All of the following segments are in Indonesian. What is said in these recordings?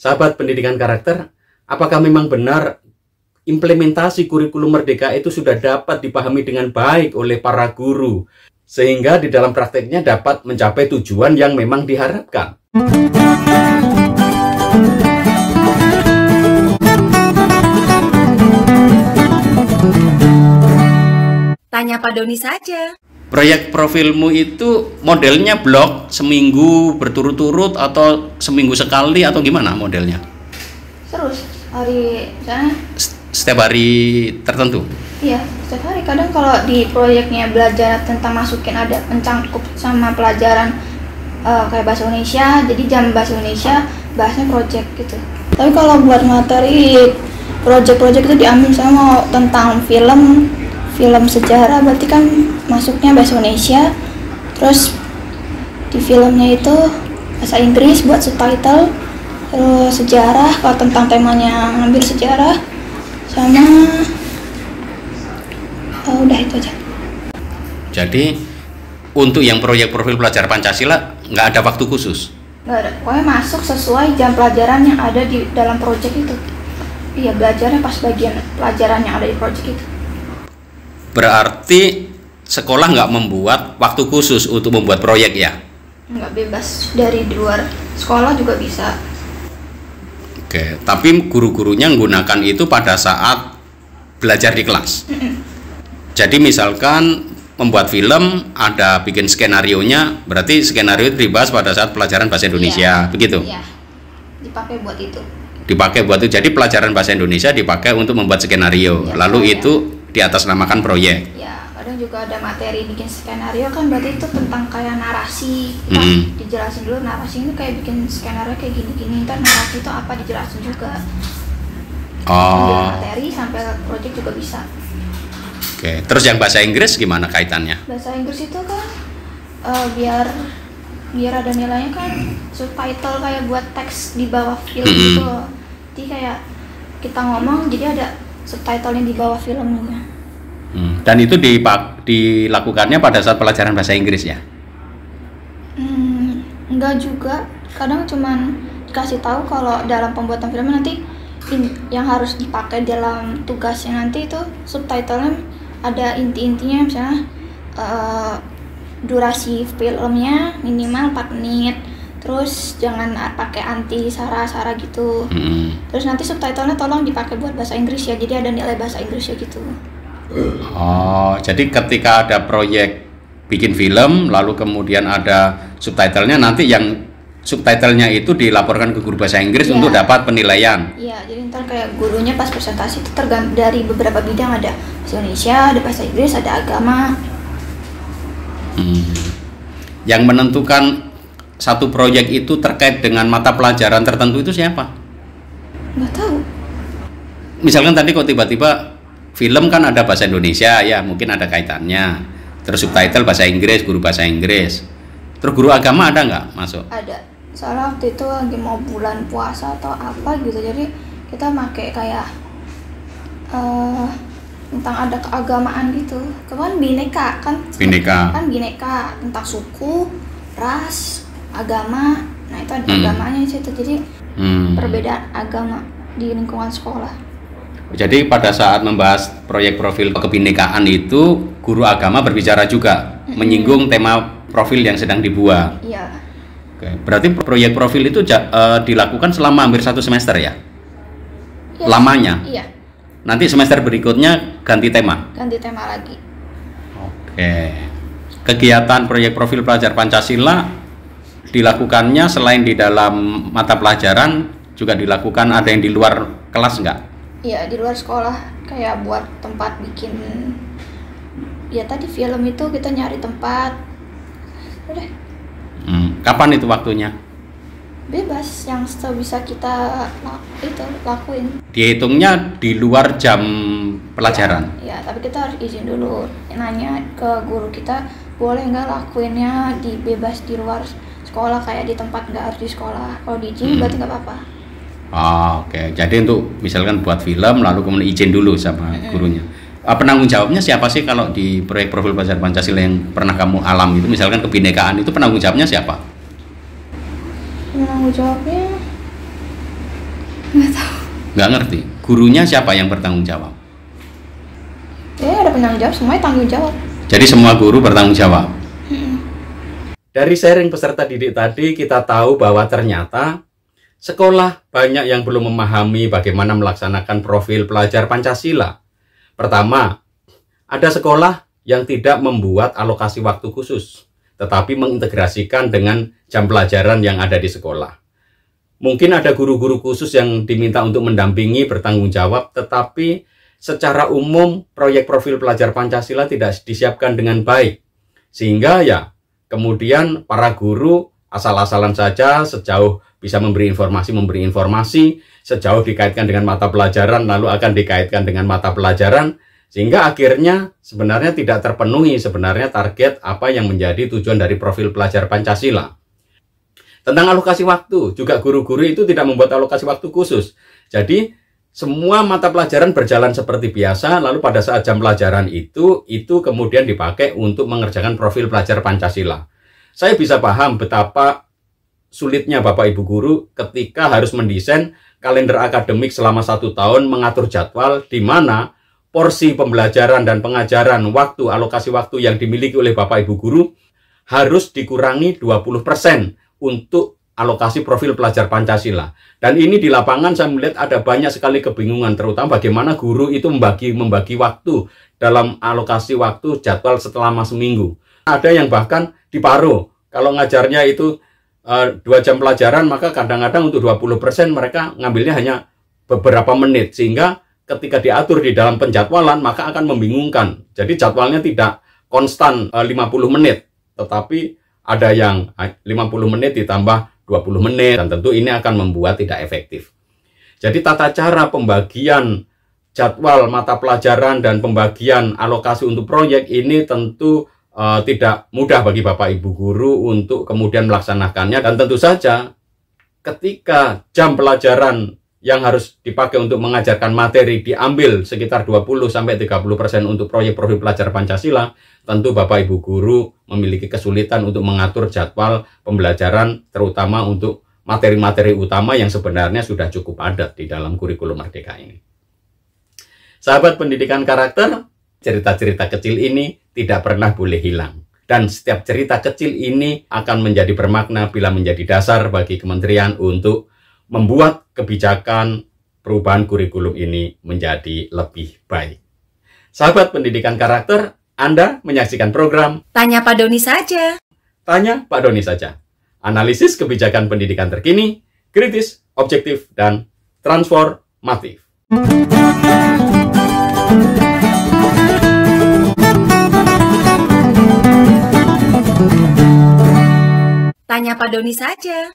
Sahabat pendidikan karakter, apakah memang benar implementasi kurikulum Merdeka itu sudah dapat dipahami dengan baik oleh para guru, sehingga di dalam prakteknya dapat mencapai tujuan yang memang diharapkan? Tanya Pak Doni saja. Proyek profilmu itu modelnya blok seminggu berturut-turut atau seminggu sekali atau gimana modelnya? Terus hari misalnya Setiap hari tertentu? iya, setiap hari. Kadang kalau di proyeknya belajar tentang masukin ada mencangkup sama pelajaran kayak bahasa Indonesia, jadi jam bahasa Indonesia bahasnya project gitu. Tapi kalau buat materi project-project itu diambil misalnya mau tentang film sejarah, berarti kan masuknya bahasa Indonesia, terus di filmnya itu bahasa Inggris buat subtitle, terus sejarah kalau tentang temanya ngambil sejarah, sama udah itu aja. Jadi untuk yang proyek profil pelajar Pancasila nggak ada waktu khusus? Nggak ada, pokoknya masuk sesuai jam pelajaran yang ada di dalam project itu. Iya, belajarnya pas bagian pelajaran yang ada di project itu. Berarti sekolah nggak membuat waktu khusus untuk membuat proyek ya? Nggak, bebas, dari luar sekolah juga bisa. Oke, tapi guru-gurunya menggunakan itu pada saat belajar di kelas. Jadi misalkan membuat film, ada bikin skenario-nya, berarti skenario itu dibahas pada saat pelajaran bahasa Indonesia, begitu? Iya, dipakai buat itu. Dipakai buat itu, jadi pelajaran bahasa Indonesia dipakai untuk membuat skenario, Ya, lalu ya. itu di atas namakan proyek. Ya, kadang juga ada materi bikin skenario kan, berarti itu tentang kayak narasi. Kita dijelasin dulu narasi ini kayak bikin skenario kayak gini-gini, ntar narasi itu apa dijelasin juga. Sambil materi sampai project juga bisa. Oke, terus yang bahasa Inggris gimana kaitannya? Bahasa Inggris itu kan biar ada nilainya kan, subtitle kayak buat teks di bawah film gitu loh. Jadi kayak kita ngomong jadi ada subtitlenya di bawah filmnya. Dan itu dilakukannya pada saat pelajaran bahasa Inggris ya? Enggak juga, kadang cuman dikasih tahu kalau dalam pembuatan filmnya nanti yang harus dipakai dalam tugasnya nanti itu subtitlenya ada inti-intinya, misalnya durasi filmnya minimal 4 menit, terus jangan pakai anti sara-sara gitu. Terus nanti subtitlenya tolong dipakai buat bahasa Inggris ya, jadi ada nilai bahasa Inggrisnya gitu. Oh, jadi ketika ada proyek bikin film, lalu kemudian ada subtitlenya, nanti yang subtitlenya itu dilaporkan ke guru bahasa Inggris untuk dapat penilaian. Iya, jadi ntar kayak gurunya pas presentasi itu tergantung dari beberapa bidang, ada bahasa Indonesia, ada bahasa Inggris, ada agama. Yang menentukan satu proyek itu terkait dengan mata pelajaran tertentu itu siapa? Nggak tahu. Misalkan tadi kok tiba-tiba film kan ada bahasa Indonesia ya, mungkin ada kaitannya. Terus subtitle bahasa Inggris, guru bahasa Inggris. Terus guru agama ada nggak masuk? Ada. Soalnya waktu itu lagi mau bulan puasa atau apa gitu, jadi kita pakai kayak tentang ada keagamaan gitu. Kan bineka kan? Bineka. Kan bineka tentang suku, ras, agama. Nah itu ada agamanya di situ. Jadi perbedaan agama di lingkungan sekolah. Jadi pada saat membahas proyek profil kebinekaan itu guru agama berbicara juga, menyinggung tema profil yang sedang dibuat. Iya. Oke, berarti proyek profil itu dilakukan selama hampir 1 semester ya? Yes. Lamanya? Iya. Nanti semester berikutnya ganti tema? Ganti tema lagi. Oke. Kegiatan proyek profil pelajar Pancasila dilakukannya selain di dalam mata pelajaran, juga dilakukan ada yang di luar kelas nggak? Iya, di luar sekolah, kayak buat tempat bikin, ya tadi film itu kita nyari tempat. Udah. Kapan itu waktunya? Bebas, yang bisa kita lakuin. Dihitungnya di luar jam pelajaran? Ya, tapi kita harus izin dulu, nanya ke guru kita boleh nggak lakuinnya bebas di luar sekolah, kayak di tempat nggak harus di sekolah. Kalau diizin berarti nggak apa-apa. Oke. Jadi untuk misalkan buat film lalu kemudian izin dulu sama gurunya. Penanggung jawabnya siapa sih kalau di proyek profil pelajar Pancasila yang pernah kamu alami itu, misalkan kebinekaan itu penanggung jawabnya siapa? Penanggung jawabnya Nggak ngerti. Gurunya siapa yang bertanggung jawab? Ya ada penanggung jawab, semuanya tanggung jawab. Jadi semua guru bertanggung jawab. Dari sharing peserta didik tadi kita tahu bahwa ternyata sekolah banyak yang belum memahami bagaimana melaksanakan profil pelajar Pancasila. Pertama, ada sekolah yang tidak membuat alokasi waktu khusus, tetapi mengintegrasikan dengan jam pelajaran yang ada di sekolah. Mungkin ada guru-guru khusus yang diminta untuk mendampingi bertanggung jawab, tetapi secara umum proyek profil pelajar Pancasila tidak disiapkan dengan baik. Sehingga ya kemudian para guru asal-asalan saja sejauh bisa memberi informasi, sejauh dikaitkan dengan mata pelajaran lalu akan dikaitkan dengan mata pelajaran, sehingga akhirnya sebenarnya tidak terpenuhi sebenarnya target apa yang menjadi tujuan dari profil pelajar Pancasila. Tentang alokasi waktu, juga guru-guru itu tidak membuat alokasi waktu khusus. Jadi, semua mata pelajaran berjalan seperti biasa, lalu pada saat jam pelajaran itu kemudian dipakai untuk mengerjakan profil pelajar Pancasila. Saya bisa paham betapa sulitnya Bapak Ibu Guru ketika harus mendesain kalender akademik selama 1 tahun, mengatur jadwal di mana porsi pembelajaran dan pengajaran waktu, alokasi waktu yang dimiliki oleh Bapak Ibu Guru harus dikurangi 20% untuk alokasi profil pelajar Pancasila. Dan ini di lapangan saya melihat ada banyak sekali kebingungan, terutama bagaimana guru itu membagi waktu dalam alokasi waktu jadwal selama seminggu. Ada yang bahkan diparuh, kalau ngajarnya itu 2 jam pelajaran, maka kadang-kadang untuk 20% mereka ngambilnya hanya beberapa menit, sehingga ketika diatur di dalam penjadwalan maka akan membingungkan. Jadi jadwalnya tidak konstan 50 menit, tetapi ada yang 50 menit ditambah 20 menit, dan tentu ini akan membuat tidak efektif. Jadi tata cara pembagian jadwal mata pelajaran dan pembagian alokasi untuk proyek ini tentu tidak mudah bagi Bapak Ibu Guru untuk kemudian melaksanakannya, dan tentu saja ketika jam pelajaran yang harus dipakai untuk mengajarkan materi diambil sekitar 20-30% untuk proyek profil pelajar Pancasila, tentu Bapak Ibu Guru memiliki kesulitan untuk mengatur jadwal pembelajaran, terutama untuk materi-materi utama yang sebenarnya sudah cukup padat di dalam kurikulum Merdeka ini. Sahabat pendidikan karakter, cerita-cerita kecil ini tidak pernah boleh hilang. Dan setiap cerita kecil ini akan menjadi bermakna bila menjadi dasar bagi kementerian untuk membuat kebijakan perubahan kurikulum ini menjadi lebih baik. Sahabat pendidikan karakter, Anda menyaksikan program Tanya Pak Doni saja. Tanya Pak Doni saja. Analisis kebijakan pendidikan terkini, kritis, objektif, dan transformatif. Tanya Pak Doni saja.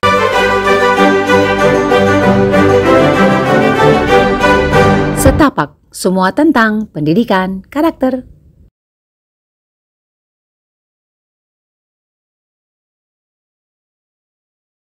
Setapak, semua tentang pendidikan karakter.